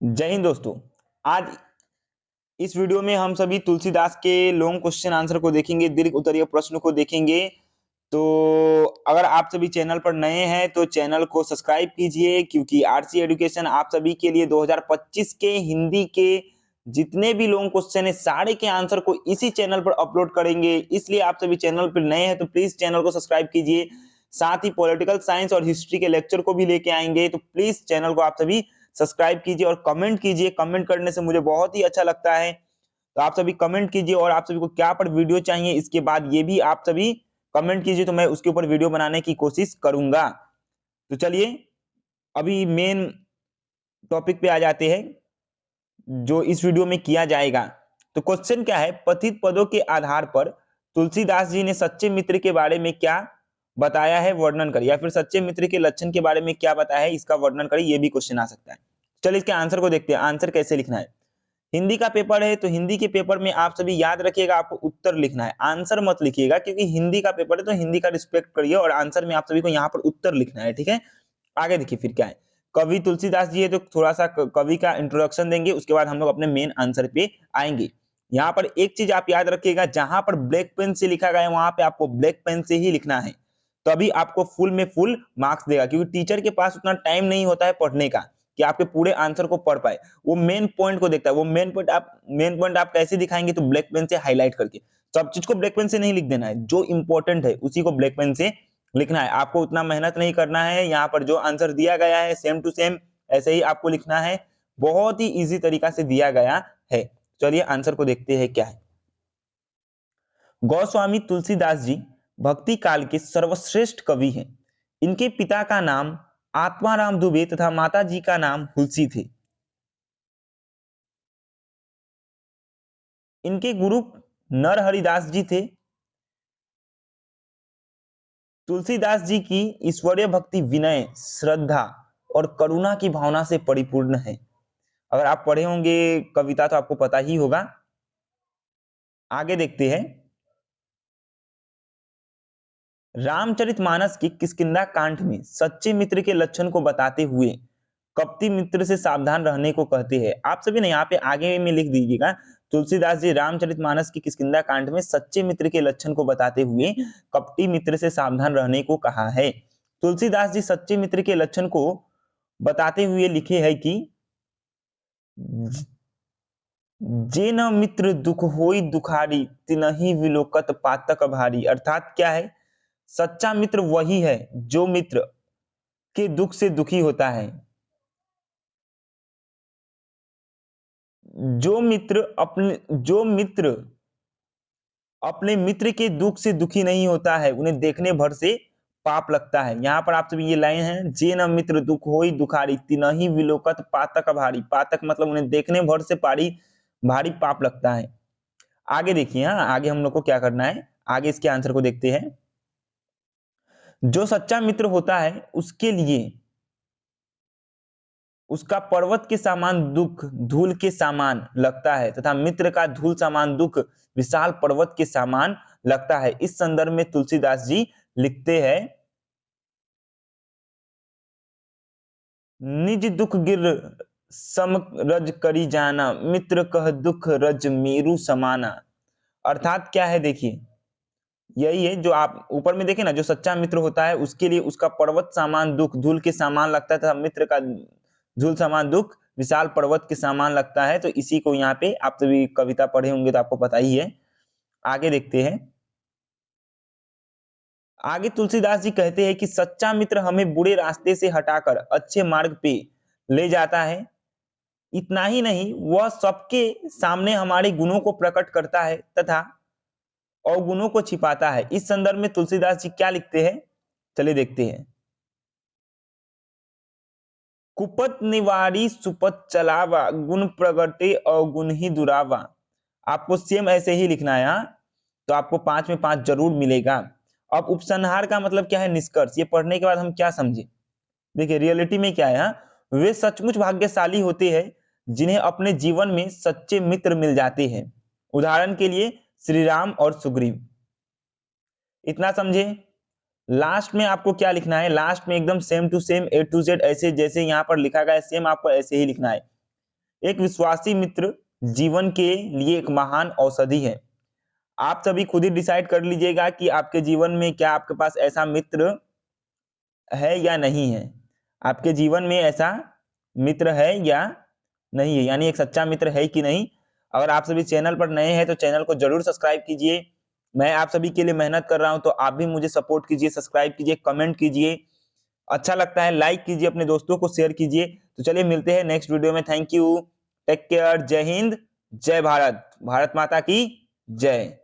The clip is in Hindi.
जय हिंद दोस्तों। आज इस वीडियो में हम सभी तुलसीदास के लॉन्ग क्वेश्चन आंसर को देखेंगे, दीर्घ उत्तरीय प्रश्न को देखेंगे। तो अगर आप सभी चैनल पर नए हैं तो चैनल को सब्सक्राइब कीजिए, क्योंकि आरसी एजुकेशन आप सभी के लिए 2025 के हिंदी के जितने भी लॉन्ग क्वेश्चन है सारे के आंसर को इसी चैनल पर अपलोड करेंगे। इसलिए आप सभी चैनल पर नए हैं तो प्लीज चैनल को सब्सक्राइब कीजिए। साथ ही पॉलिटिकल साइंस और हिस्ट्री के लेक्चर को भी लेके आएंगे, तो प्लीज चैनल को आप सभी सब्सक्राइब कीजिए और कमेंट कीजिए। कमेंट करने से मुझे बहुत ही अच्छा लगता है, तो आप सभी कमेंट कीजिए। और आप सभी को क्या पर वीडियो चाहिए इसके बाद ये भी आप सभी कमेंट कीजिए, तो मैं उसके ऊपर वीडियो बनाने की कोशिश करूंगा। तो चलिए अभी मेन टॉपिक पे आ जाते हैं जो इस वीडियो में किया जाएगा। तो क्वेश्चन क्या है, पतित पदों के आधार पर तुलसीदास जी ने सच्चे मित्र के बारे में क्या बताया है, वर्णन करिए। या फिर सच्चे मित्र के लक्षण के बारे में क्या बताया है, इसका वर्णन करिए। ये भी क्वेश्चन आ सकता है। चलिए इसके आंसर को देखते हैं। आंसर कैसे लिखना है, हिंदी का पेपर है तो हिंदी के पेपर में आप सभी याद रखिएगा, आपको उत्तर लिखना है, आंसर मत लिखिएगा, क्योंकि हिंदी का पेपर है तो हिंदी का रिस्पेक्ट करिए और आंसर में आप सभी को यहाँ पर उत्तर लिखना है। ठीक है, आगे देखिए फिर क्या है। कवि तुलसीदास जी है तो थोड़ा सा कवि का इंट्रोडक्शन देंगे, उसके बाद हम लोग अपने मेन आंसर पे आएंगे। यहाँ पर एक चीज आप याद रखिएगा, जहां पर ब्लैक पेन से लिखा गया है वहां पे आपको ब्लैक पेन से ही लिखना है, तभी आपको फुल में फुल मार्क्स देगा। क्योंकि टीचर के पास उतना टाइम नहीं होता है पढ़ने का कि आपके पूरे आंसर को पढ़ पाए। वो मेन पॉइंट को देखता है। वो मेन पॉइंट आप कैसे दिखाएंगे, तो ब्लैक पेन से हाईलाइट करके। सब चीज को ब्लैक पेन से नहीं लिख देना है, जो इंपॉर्टेंट है उसी को ब्लैक पेन से लिखना है। आपको उतना मेहनत नहीं करना है। यहाँ पर जो आंसर दिया गया है सेम टू सेम ऐसे ही आपको लिखना है। बहुत ही इजी तरीका से दिया गया है। चलिए आंसर को देखते हैं क्या है। गोस्वामी तुलसीदास जी भक्ति काल के सर्वश्रेष्ठ कवि हैं। इनके पिता का नाम आत्माराम दुबे तथा माता जी का नाम हुलसी थे। इनके गुरु नरहरिदास जी थे। तुलसीदास जी की ईश्वरीय भक्ति विनय, श्रद्धा और करुणा की भावना से परिपूर्ण है। अगर आप पढ़े होंगे कविता तो आपको पता ही होगा। आगे देखते हैं। रामचरितमानस की किष्किंधा कांड में सच्चे मित्र के लक्षण को बताते हुए कपटी मित्र से सावधान रहने को कहते हैं। आप सभी ने यहाँ पे आगे में लिख दीजिएगा, तुलसीदास जी रामचरितमानस की किष्किंधा कांड में सच्चे मित्र के लक्षण को बताते हुए कपटी मित्र से सावधान रहने को कहा है। तुलसीदास जी सच्चे मित्र के लक्षण को बताते हुए लिखे हैं कि जे न मित्र दुख होई दुखारी तिनहि विलोकत पातक भारी। अर्थात क्या है, सच्चा मित्र वही है जो मित्र के दुख से दुखी होता है। जो मित्र अपने मित्र के दुख से दुखी नहीं होता है, उन्हें देखने भर से पाप लगता है। यहाँ पर आप सभी ये लाइन है, जे न मित्र दुख होई दुखारी तिनहि विलोकत पातक भारी। पातक मतलब उन्हें देखने भर से भारी पाप लगता है। आगे देखिए, हाँ आगे हम लोग को क्या करना है, आगे इसके आंसर को देखते हैं। जो सच्चा मित्र होता है उसके लिए उसका पर्वत के समान दुख धूल के समान लगता है, तथा मित्र का धूल समान दुख विशाल पर्वत के समान लगता है। इस संदर्भ में तुलसीदास जी लिखते हैं, निज दुख गिर सम रज करी जाना, मित्र कह दुख रज मेरु समाना। अर्थात क्या है, देखिए यही है जो आप ऊपर में देखें ना, जो सच्चा मित्र होता है उसके लिए उसका पर्वत समान दुख धूल के समान लगता है, तथा मित्र का धूल समान दुख विशाल पर्वत के समान लगता है। तो इसी को यहाँ पे आप सभी कविता पढ़े होंगे तो आपको पता ही है। आगे देखते हैं। आगे तुलसीदास जी कहते हैं कि सच्चा मित्र हमें बुरे रास्ते से हटाकर अच्छे मार्ग पे ले जाता है। इतना ही नहीं, वह सबके सामने हमारे गुणों को प्रकट करता है तथा अवगुणों को छिपाता है। इस संदर्भ में तुलसीदास जी क्या लिखते हैं, चलिए देखते हैं। कुपत निवारी सुपत चलावा, गुण प्रगटे अवगुण ही दुरावा। आपको सेम ऐसे ही लिखना है, हाँ? तो आपको 5 में 5 जरूर मिलेगा। अब उपसंहार का मतलब क्या है, निष्कर्ष। ये पढ़ने के बाद हम क्या समझे, देखिए रियलिटी में क्या है, हाँ? वे सचमुच भाग्यशाली होते हैं जिन्हें अपने जीवन में सच्चे मित्र मिल जाते हैं। उदाहरण के लिए श्री राम और सुग्रीव। इतना समझे। लास्ट में आपको क्या लिखना है, लास्ट में एकदम same to same A to Z ऐसे जैसे यहाँ पर लिखा गया है सेम आपको ऐसे ही लिखना है। एक विश्वासी मित्र जीवन के लिए एक महान औषधि है। आप सभी खुद ही डिसाइड कर लीजिएगा कि आपके जीवन में क्या आपके पास ऐसा मित्र है या नहीं है। आपके जीवन में ऐसा मित्र है या नहीं है, यानी एक सच्चा मित्र है कि नहीं। अगर आप सभी चैनल पर नए हैं तो चैनल को जरूर सब्सक्राइब कीजिए। मैं आप सभी के लिए मेहनत कर रहा हूं, तो आप भी मुझे सपोर्ट कीजिए, सब्सक्राइब कीजिए, कमेंट कीजिए, अच्छा लगता है लाइक कीजिए, अपने दोस्तों को शेयर कीजिए। तो चलिए मिलते हैं नेक्स्ट वीडियो में। थैंक यू, टेक केयर, जय हिंद, जय भारत, भारत माता की जय।